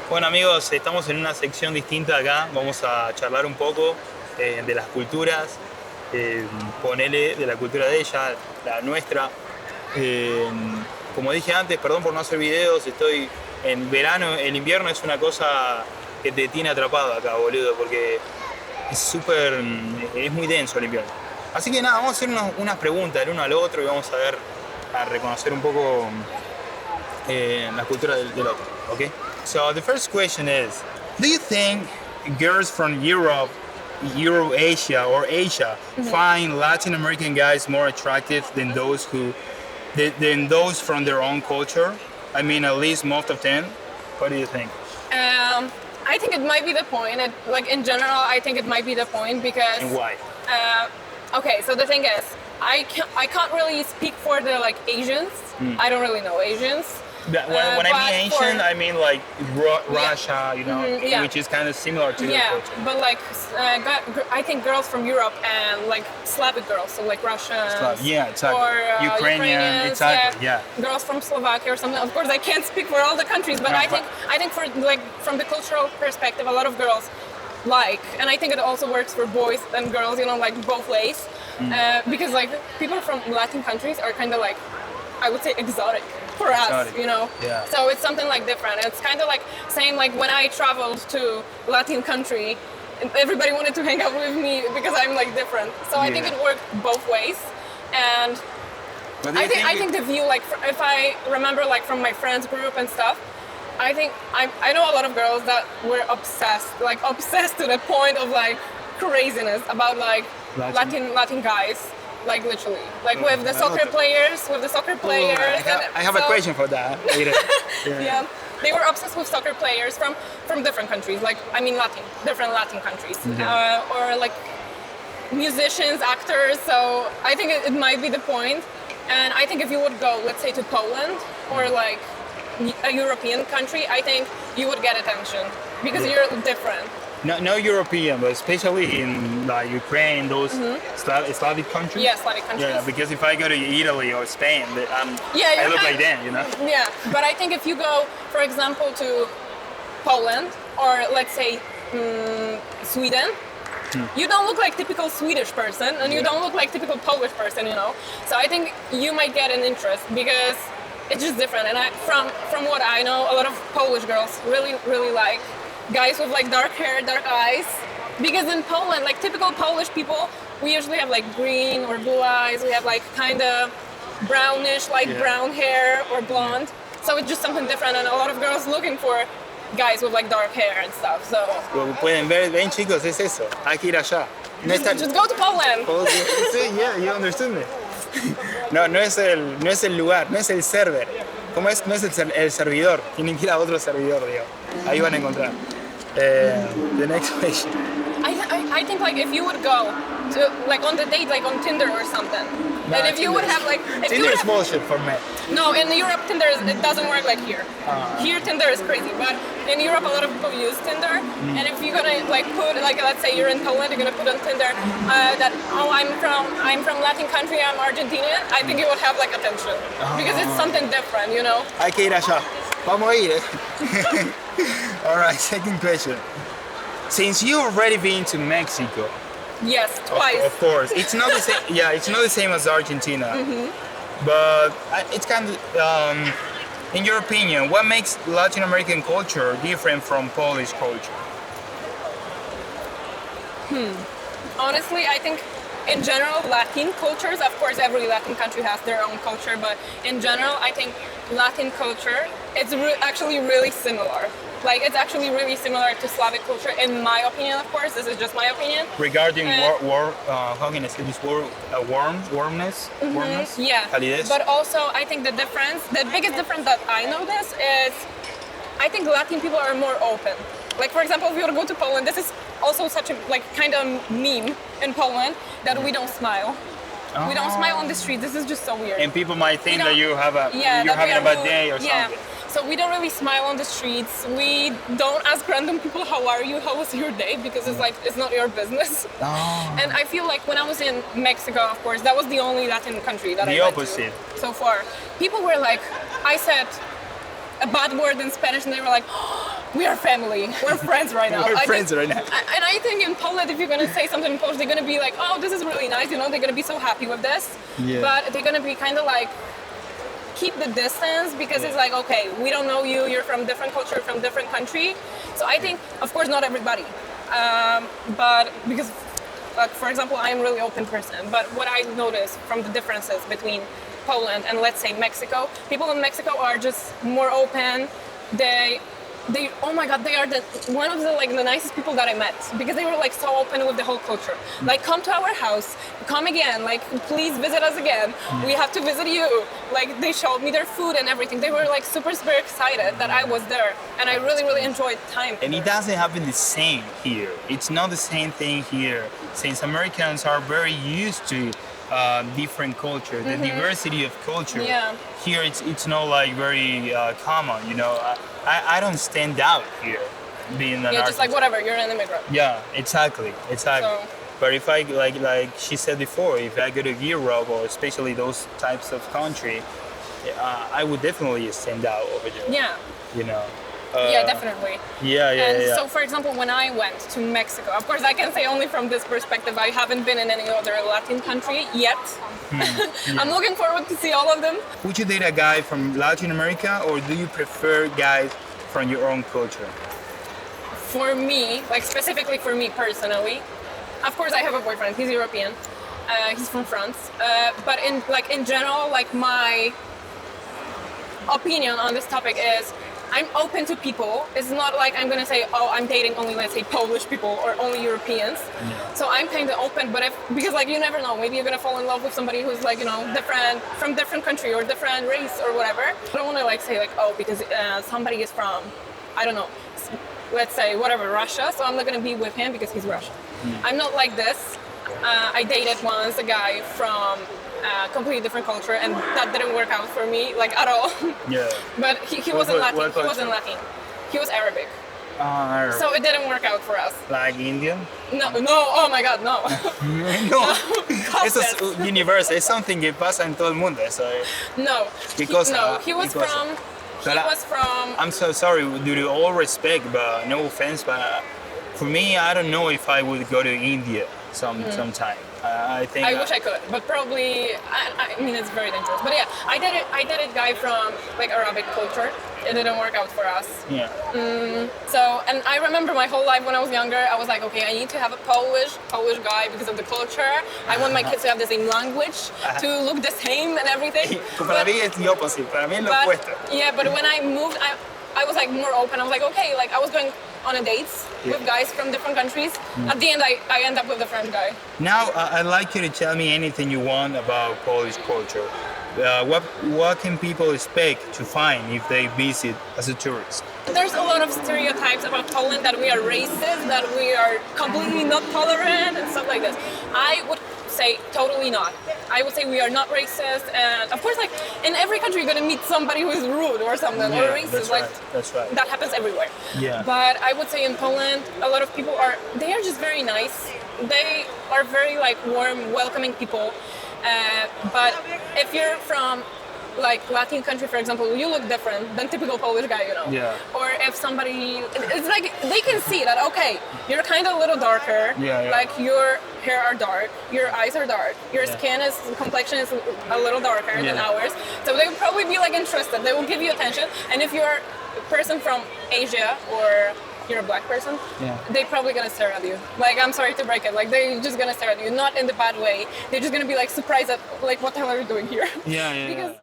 Bueno amigos, estamos en una sección distinta acá, vamos a charlar un poco de las culturas, ponele de la cultura de ella, la nuestra. Eh, Como dije antes, perdón por no hacer videos, estoy en verano, el invierno es una cosa que te tiene atrapado acá, boludo, porque es muy denso el invierno. Así que nada, vamos a hacer unas preguntas el uno al otro y vamos a ver, a reconocer un poco la cultura del otro, ¿ok? So the first question is, do you think girls from Europe, Eurasia or Asia find Latin American guys more attractive than those from their own culture? I mean, at least most of them. What do you think? I think it might be the point. In general, I think it might be the point because. And why? Okay, so the thing is, I can't really speak for the Asians. I don't really know Asians. When I mean Asian, I mean like Russia, you know, yeah. which is kind of similar to your culture. But I think girls from Europe and Slavic girls, so Russians, yeah, exactly. or Ukrainian, exactly, yeah. Girls from Slovakia or something. Of course, I can't speak for all the countries, but I think for from the cultural perspective, a lot of girls and I think it also works for boys and girls, you know, both ways, because people from Latin countries are kind of I would say exotic for us, you know. Yeah. So it's something different. It's kind of same when I traveled to Latin country, everybody wanted to hang out with me because I'm different. So I think it worked both ways, and I think the view if I remember from my friends group and stuff, I think I know a lot of girls that were obsessed to the point of craziness about Latin guys. Literally, with the soccer players. I have a question for that later. Yeah, they were obsessed with soccer players from different countries. Different Latin countries, or musicians, actors. So I think it might be the point. And I think if you would go, let's say, to Poland or a European country, I think you would get attention because you're different. No European, but especially in Ukraine, those Slavic countries. Yeah, Slavic countries. Yeah, because if I go to Italy or Spain, I look like them, you know? Yeah, but I think if you go, for example, to Poland or let's say Sweden, you don't look like typical Swedish person and you don't look like typical Polish person, you know? So I think you might get an interest because it's just different. And from what I know, a lot of Polish girls really, really like guys with dark hair, dark eyes, because in Poland, typical Polish people, we usually have green or blue eyes. We have kind of brownish, brown hair or blonde. So it's just something different, and a lot of girls looking for guys with dark hair and stuff. So como pueden ver, ven chicos, es eso. Hay que ir allá. Just go to Poland. Yeah, you understood me. No es el lugar, no es el server. ¿Cómo es? No es el servidor. Tienen que ir a otro servidor, digo. Ahí van a encontrar. The next question. I think if you would go to on the date on Tinder or something, and if you would have Tinder is bullshit for me. No, in Europe Tinder it doesn't work here. Here Tinder is crazy, but in Europe a lot of people use Tinder, and if you're gonna put let's say you're in Poland, you're gonna put on Tinder that I'm from Latin country, I'm Argentinian, I think it would have attention because it's something different, you know. Hay que ir allá. Vamos a ir. All right, second question. Since you've already been to Mexico, yes, twice. Of course, it's not the same. Yeah, it's not the same as Argentina, but it's kind of. In your opinion, what makes Latin American culture different from Polish culture? Honestly, I think in general, Latin cultures, of course, every Latin country has their own culture, but in general, I think Latin culture is actually really similar. It's actually really similar to Slavic culture, in my opinion, of course. This is just my opinion. Regarding how can I say this word? Warmness? Warmness? Yeah. Calidez. But also, I think the biggest difference that I notice is I think Latin people are more open. For example, if you were to go to Poland, this is also such a kind of meme in Poland that we don't smile. We don't smile on the street. This is just so weird. And people might think that you're having a bad day or something. So we don't really smile on the streets. We don't ask random people, how are you? How was your day? Because it's not your business. And I feel when I was in Mexico, of course, that was the only Latin country that I went to so far. People were I said a bad word in Spanish and they were like, oh, we are family. We're friends right now. We're friends right now. And I think in Poland, if you're gonna say something in Polish, they're gonna be like, oh, this is really nice. You know, they're gonna be so happy with this. Yeah. But they're gonna be kind of like, keep the distance because it's like, okay, we don't know you. You're from different culture, from different country. So I think, of course, not everybody, but because. Like, for example, I am a really open person, but what I noticed from the differences between Poland and, let's say, Mexico, people in Mexico are just more open. They oh my God, they are one of the nicest people that I met because they were like so open with the whole culture. Like, come to our house, come again, like, please visit us again. We have to visit you. Like, they showed me their food and everything. They were like super excited that I was there, and I really, really enjoyed time. And it doesn't happen the same here. It's not the same thing here, since Americans are very used to different culture, the diversity of culture. Yeah. Here it's not like very common, you know. I don't stand out here being an artist. Just like whatever, you're an immigrant. Yeah, exactly. So, But if I like she said before, if I go to Europe or especially those types of country, I would definitely stand out over there. yeah. You know. Yeah, definitely. Yeah. So, for example, when I went to Mexico, of course, I can say only from this perspective. I haven't been in any other Latin country yet. I'm looking forward to see all of them. Would you date a guy from Latin America, or do you prefer guys from your own culture? For me, like specifically for me personally, of course, I have a boyfriend. He's European. He's from France. But in general, like my opinion on this topic is, I'm open to people. It's not like I'm gonna say, oh, I'm dating only, let's say, Polish people or only Europeans. Yeah. So I'm kind of open, but because like you never know, maybe you're gonna fall in love with somebody who's like, you know, different from different country or different race or whatever. I don't want to like say like, oh, because somebody is from, I don't know, let's say whatever, Russia. So I'm not gonna be with him because he's Russian. I'm not like this. I dated once a guy from completely different culture, and that didn't work out for me, like at all. Yeah. But he wasn't Latin. He wasn't Latin. He was Arabic. So it didn't work out for us. Like Indian? No. Oh my God, no. No. Eso es universal. Es something que pasa en todo el mundo. Eso es. No. Because he was from. He was from. I'm so sorry, due to all respect, but no offense, but for me, I don't know if I would go to India sometime. I think. I wish I could, but probably. I mean, it's very dangerous. But yeah, I dated a guy from like Arabic culture. It didn't work out for us. Yeah. So, and I remember my whole life when I was younger, I was like, okay, I need to have a Polish guy because of the culture. I want my kids to have the same language, to look the same and everything. Para mí es the opposite. Para mí es lo opuesto. Yeah, but when I moved, I was like more open. I was like, okay, like I was going on a dates with guys from different countries. At the end, I end up with a French guy. Now, I'd like you to tell me anything you want about Polish culture. What can people expect to find if they visit as a tourist? There's a lot of stereotypes about Poland, that we are racist, that we are completely not tolerant and stuff like this. I would say totally not. I would say we are not racist, and of course, like in every country, you're gonna meet somebody who is rude or something, or racist. That's right. That happens everywhere. Yeah. But I would say in Poland, a lot of people are just very nice. They are very like warm, welcoming people. But if you're from like Latin country, for example, you look different than typical Polish guy, you know. Yeah. Or if somebody, it's like they can see that, okay, you're kind of a little darker. Yeah. Like your hair are dark, your eyes are dark, your complexion is a little darker than ours. So they would probably be like interested. They will give you attention. And if you're a person from Asia or you're a black person, they're probably gonna stare at you. Like, I'm sorry to break it, like they're just gonna stare at you, not in the bad way. They're just gonna be like surprised at like, what the hell are you doing here? Yeah.